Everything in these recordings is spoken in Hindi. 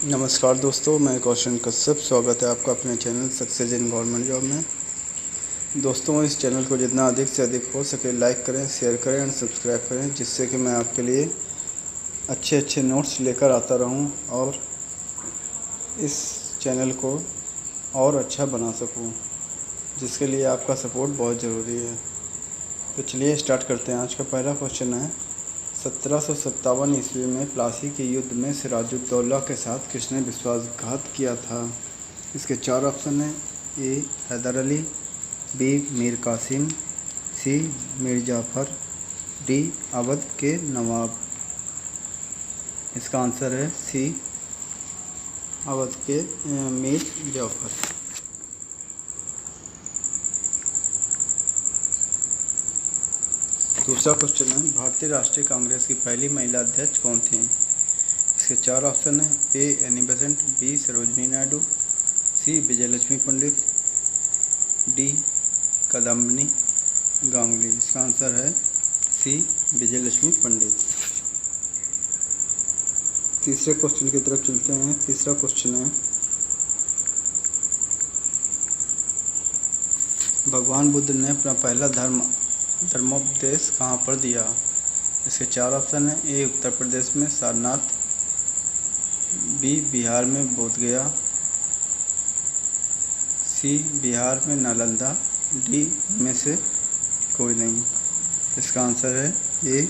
नमस्कार दोस्तों, मैं कौशन कश्यप। स्वागत है आपका अपने channel success in government job में। दोस्तों, इस चैनल को जितना अधिक से अधिक हो सके लाइक करें, शेयर करें और सब्सक्राइब करें, जिससे कि मैं आपके लिए अच्छे अच्छे नोट्स लेकर आता रहूं और इस चैनल को और अच्छा बना सकूं, जिसके लिए आपका सपोर्ट बहुत ज़रूरी है। तो चलिए स्टार्ट करते हैं। आज का पहला क्वेश्चन है, 1757 ईस्वी में प्लासी के युद्ध में सिराजुद्दौला के साथ किसने विश्वासघात किया था? इसके चार ऑप्शन हैं। ए हैदर अली, बी मीर कासिम, सी मीर जाफ़र, डी अवध के नवाब। इसका आंसर है सी अवध के मीर जाफ़र। दूसरा क्वेश्चन है, भारतीय राष्ट्रीय कांग्रेस की पहली महिला अध्यक्ष कौन थी? इसके चार ऑप्शन हैं। A Annie Besant, B Sarojini Naidu, C Vijayalakshmi Pandit, D Kadambini Ganguly. इसका आंसर है सी विजयलक्ष्मी पंडित। तीसरे क्वेश्चन की तरफ चलते हैं। तीसरा क्वेश्चन है, भगवान बुद्ध ने अपना पहला धर्मोपदेश कहाँ पर दिया? इसके चार ऑप्शन हैं। ए उत्तर प्रदेश में सारनाथ, बी बिहार में बोधगया, सी बिहार में नालंदा, डी में से कोई नहीं। इसका आंसर है ए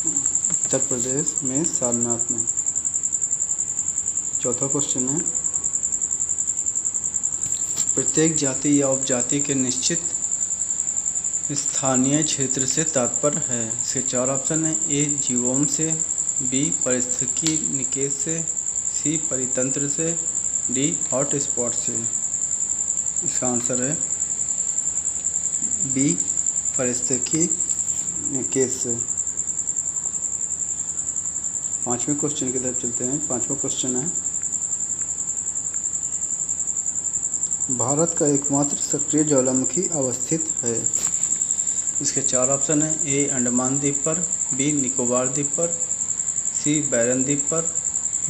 उत्तर प्रदेश में सारनाथ में। चौथा क्वेश्चन है, प्रत्येक जाति या उपजाति के निश्चित स्थानीय क्षेत्र से तात्पर्य है? इसके चार ऑप्शन हैं। ए जीवोम से, बी पारिस्थितिकी निकेत से, सी परितंत्र से, डी हॉट स्पॉट से। इसका आंसर है बी पारिस्थितिकी निकेत से। पांचवें क्वेश्चन की तरफ चलते हैं। पांचवा क्वेश्चन है, भारत का एकमात्र सक्रिय ज्वालामुखी अवस्थित है? इसके चार ऑप्शन हैं। ए अंडमान द्वीप पर, बी निकोबार द्वीप पर, सी बैरन द्वीप पर,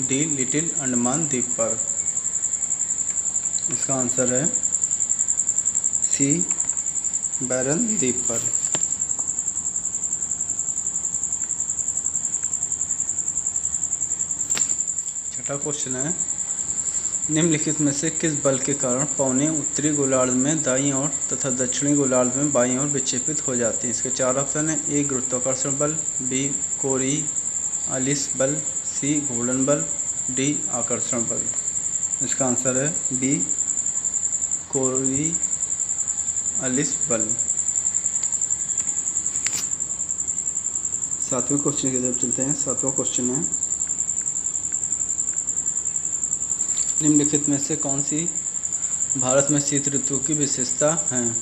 डी लिटिल अंडमान द्वीप पर। इसका आंसर है सी बैरन द्वीप पर। छठा क्वेश्चन है, निम्नलिखित में से किस बल के कारण पौने उत्तरी गोलार्ध में दाईं ओर तथा दक्षिणी गोलार्ध में बाईं ओर विक्षेपित हो जाती हैं? इसके चार ऑप्शन हैं। ए गुरुत्वाकर्षण बल, बी कोरियोलिस बल, सी घूर्णन बल, डी आकर्षण बल। इसका आंसर है बी कोरियोलिस बल। सातवें क्वेश्चन की तरफ चलते हैं। सातवां क्वेश्चन है, निम्नलिखित में से कौन सी भारत में शीत ऋतु की विशेषता है?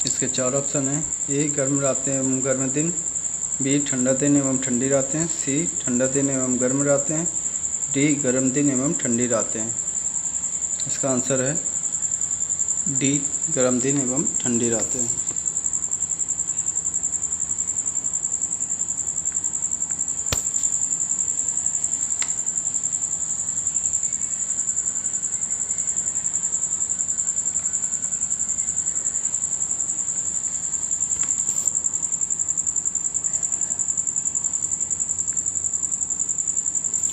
इसके चार ऑप्शन हैं। ए गर्म रातें एवं गर्म दिन, बी ठंडा दिन एवं ठंडी रातें, सी ठंडा दिन एवं गर्म रातें, डी गर्म दिन एवं ठंडी रातें। इसका आंसर है डी गर्म दिन एवं ठंडी रातें।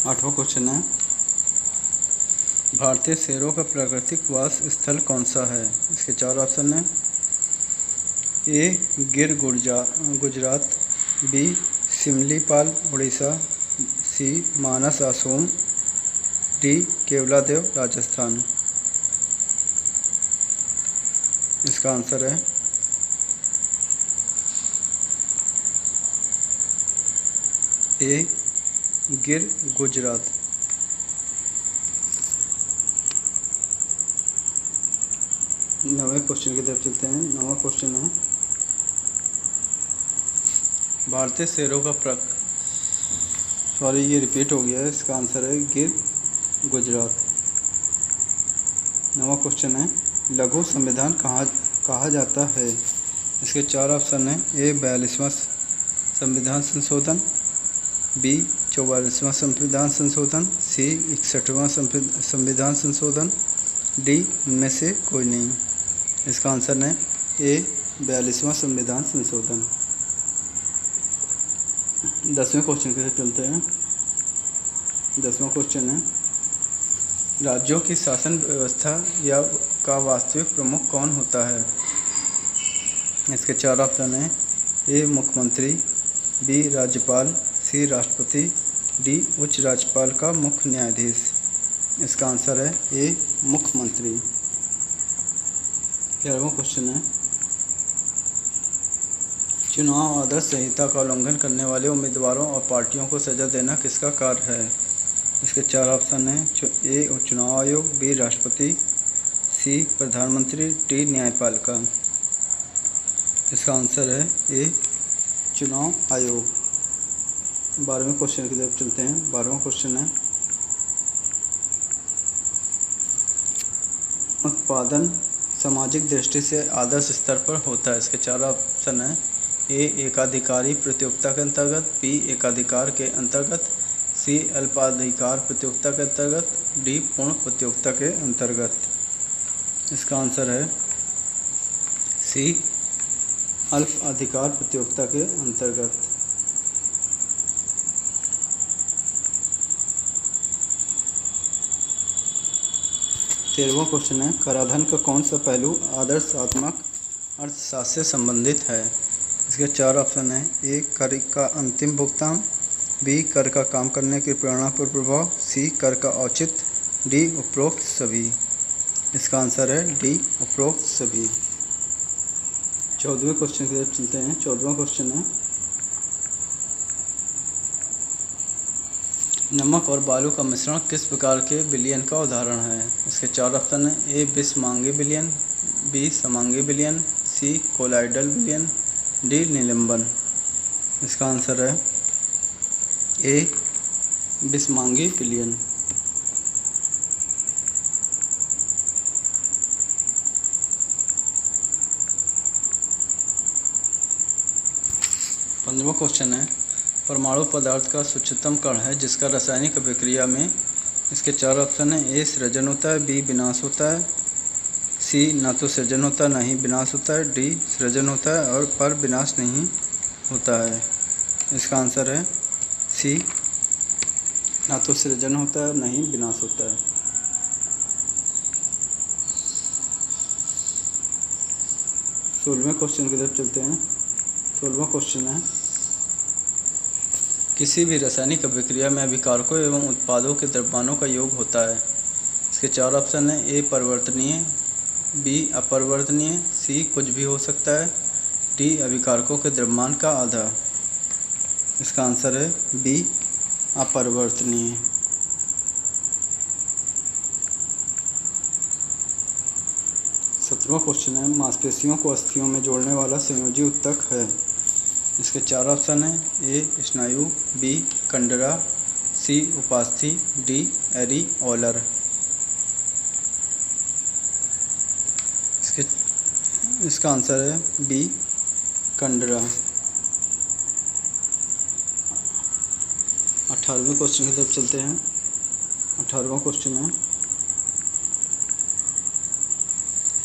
आठवां क्वेश्चन है, भारतीय शेरों का प्राकृतिक वास स्थल कौन सा है? इसके चार ऑप्शन हैं। ए गिर गुजरात, बी सिमलीपाल उड़ीसा, सी मानस असोम, डी केवलादेव राजस्थान। इसका आंसर है ए गिर गुजरात। नवे क्वेश्चन की तरफ चलते हैं। नवा क्वेश्चन है, भारतीय शेरों का ये रिपीट हो गया है। इसका आंसर है गिर गुजरात। नवा क्वेश्चन है, लघु संविधान कहा जाता है? इसके चार ऑप्शन हैं। ए 42वां संविधान संशोधन, बी 44वां संविधान संशोधन, सी 61वां संविधान संशोधन, डी इनमें से कोई नहीं। इसका आंसर है ए 42वां संविधान संशोधन। 10वें क्वेश्चन के साथ चलते हैं। 10वां क्वेश्चन है, राज्यों की शासन व्यवस्था या का वास्तविक प्रमुख कौन होता है? इसके 4 ऑप्शन हैं। ए मुख्यमंत्री, बी राज्यपाल, सी राष्ट्रपति, डी उच्च राज्यपाल का मुख्य न्यायाधीश। इसका आंसर है ए मुख्यमंत्री। 11वां क्वेश्चन है, चुनाव आदर्श संहिता का उल्लंघन करने वाले उम्मीदवारों और पार्टियों को सजा देना किसका कार्य है? इसके 4 ऑप्शन हैं। ए चुनाव आयोग, बी राष्ट्रपति, सी प्रधानमंत्री, डी न्यायपालिका। इसका आंसर है ए चुनाव आयोग। 12वें क्वेश्चन की तरफ चलते हैं। 12वां क्वेश्चन है, उत्पादन सामाजिक दृष्टि से आदर्श स्तर पर होता है। इसके 4 ऑप्शन हैं। ए एकाधिकारी प्रतियोगिता के अंतर्गत, बी एकाधिकार के अंतर्गत, सी अल्पाधिकार प्रतियोगिता के अंतर्गत, डी पूर्ण प्रतियोगिता के अंतर्गत। इसका आंसर है सी अल्प अधिकार प्रतियोगिता के अंतर्गत। 13वां क्वेश्चन है, कराधान का कौन सा पहलू आदर्शात्मक अर्थशास्त्र से संबंधित है? इसके 4 ऑप्शन हैं। ए कर का अंतिम भुगतान, बी कर का काम करने की प्रेरणा पर प्रभाव, सी कर का औचित्य, डी उपरोक्त सभी। इसका आंसर है डी उपरोक्त सभी। 14वें क्वेश्चन की तरफ चलते हैं। 14वां क्वेश्चन है, नमक और बालू का मिश्रण किस प्रकार के विलयन का उदाहरण है? इसके 4 ऑप्शन हैं। ए विषमांगी विलयन, बी समांगी विलयन, सी कोलाइडल विलयन, डी निलंबन। इसका आंसर है ए विषमांगी विलयन। 15वां क्वेश्चन है, परमाणु पदार्थ का सूक्ष्मतम कण है जिसका रासायनिक अभिक्रिया में। इसके 4 ऑप्शन हैं। ए सृजन होता है, बी विनाश होता है, सी ना तो सृजन होता है ना ही विनाश होता है, डी सृजन होता है और पर विनाश नहीं होता है। इसका आंसर है सी ना तो सृजन होता है ना ही विनाश होता है। 16वें क्वेश्चन की तरफ चलते हैं। 16वां क्वेश्चन है, किसी भी रासायनिक अभिक्रिया में अभिकारकों एवं उत्पादों के द्रव्यमानों का योग होता है। इसके 4 ऑप्शन हैं। ए परिवर्तनीय, बी अपरिवर्तनीय, सी कुछ भी हो सकता है, डी अभिकारकों के द्रव्यमान का आधा। इसका आंसर है बी अपरिवर्तनीय। 17वां क्वेश्चन है, मांसपेशियों को अस्थियों में जोड़ने वाला संयोजी ऊतक है। इसके 4 ऑप्शन हैं। ए स्नायु, बी कंडरा, सी उपास्थि, डी एरिओलर। इसका आंसर है बी कंडरा। 18वें क्वेश्चन की तरफ चलते हैं। 18वां क्वेश्चन है,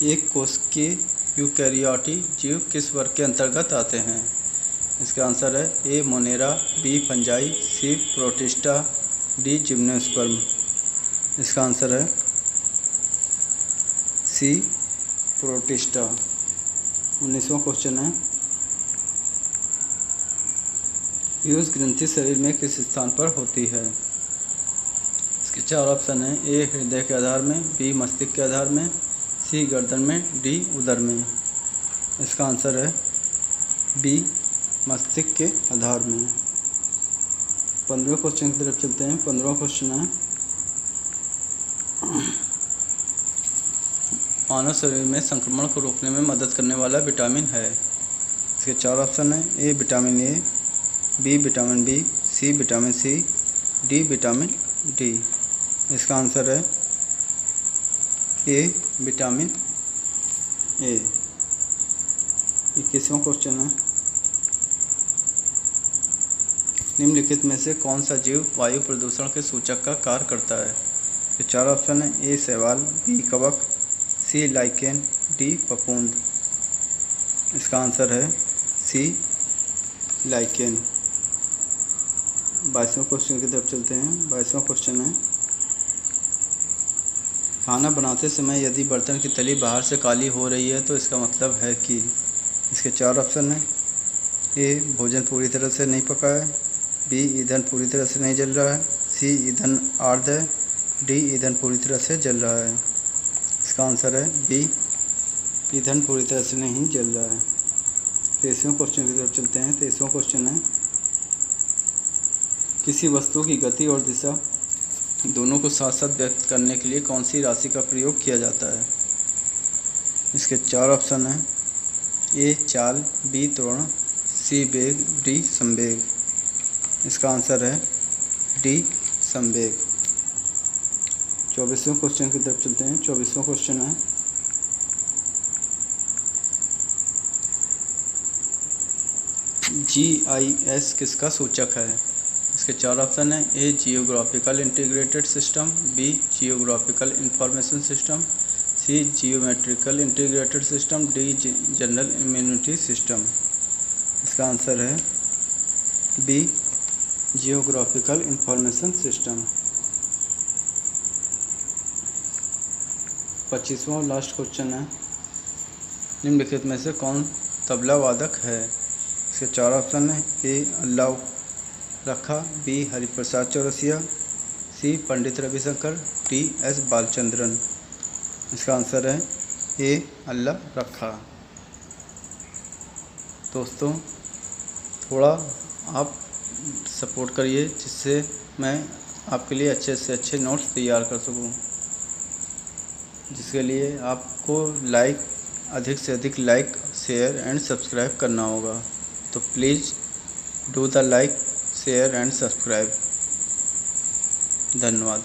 एक कोशिकीय यूकैरियोटिक जीव किस वर्ग के अंतर्गत आते हैं? इसका आंसर है ए मोनेरा, बी फंजाई, सी प्रोटिस्टा, डी जिम्नोस्पर्म। इसका आंसर है सी प्रोटिस्टा। 19वां क्वेश्चन है, पीयूष ग्रंथि शरीर में किस स्थान पर होती है? इसके 4 ऑप्शन हैं। ए हृदय के आधार में, बी मस्तिष्क के आधार में, सी गर्दन में, डी उदर में। इसका आंसर है बी मस्तिष्क के आधार में। 15वें क्वेश्चन की तरफ चलते हैं। 15वां क्वेश्चन है, मानव शरीर में संक्रमण को रोकने में मदद करने वाला विटामिन है। इसके 4 ऑप्शन हैं। A vitamin A, B vitamin B, C vitamin C, D vitamin D. इसका आंसर है ए विटामिन ए। 21वां क्वेश्चन है, निम्नलिखित में से कौन सा जीव वायु प्रदूषण के सूचक का कार्य करता है? ये 4 ऑप्शन है। ए शैवाल, बी कवक, सी लाइकेन, डी फफूंद। इसका आंसर है सी लाइकेन। 22वें क्वेश्चन की तरफ चलते हैं। 22वां क्वेश्चन है, खाना बनाते समय यदि बर्तन की तली बाहर से काली हो रही है तो इसका मतलब है कि। इसके 4 ऑप्शन हैं। ए भोजन पूरी तरह से नहीं पका है, बी ईंधन पूरी तरह से नहीं जल रहा है, सी ईंधन आर्ध है, डी ईंधन पूरी तरह से जल रहा है। इसका आंसर है बी ईंधन पूरी तरह से नहीं जल रहा है। 23वें क्वेश्चन की तरफ चलते हैं। 23वां क्वेश्चन है, किसी वस्तु की गति और दिशा दोनों को साथ साथ व्यक्त करने के लिए कौन सी राशि का प्रयोग किया जाता है? इसके 4 ऑप्शन हैं। ए चाल, बी त्वरण, सी वेग, डी संवेग। इसका आंसर है डी संवेग। 24वें क्वेश्चन की तरफ चलते हैं। 24वां क्वेश्चन है, GIS किसका सूचक है? इसके 4 ऑप्शन हैं। A geographical integrated system, B geographical information system, C geometrical integrated system, D general immunity system. इसका आंसर है बी जियोग्राफिकल इंफॉर्मेशन सिस्टम। 25वां लास्ट क्वेश्चन है, निम्नलिखित में से कौन तबला वादक है? इसके 4 ऑप्शन हैं। ए अल्लाह रखा, बी हरिप्रसाद चौरसिया, सी पंडित रविशंकर, डी एस बालचंद्रन। इसका आंसर है ए अल्लाह रखा। दोस्तों थोड़ा आप सपोर्ट करिए जिससे मैं आपके लिए अच्छे से अच्छे नोट्स तैयार कर सकूं, जिसके लिए आपको अधिक से अधिक लाइक, शेयर एंड सब्सक्राइब करना होगा। तो please do the like, share and subscribe. धन्यवाद।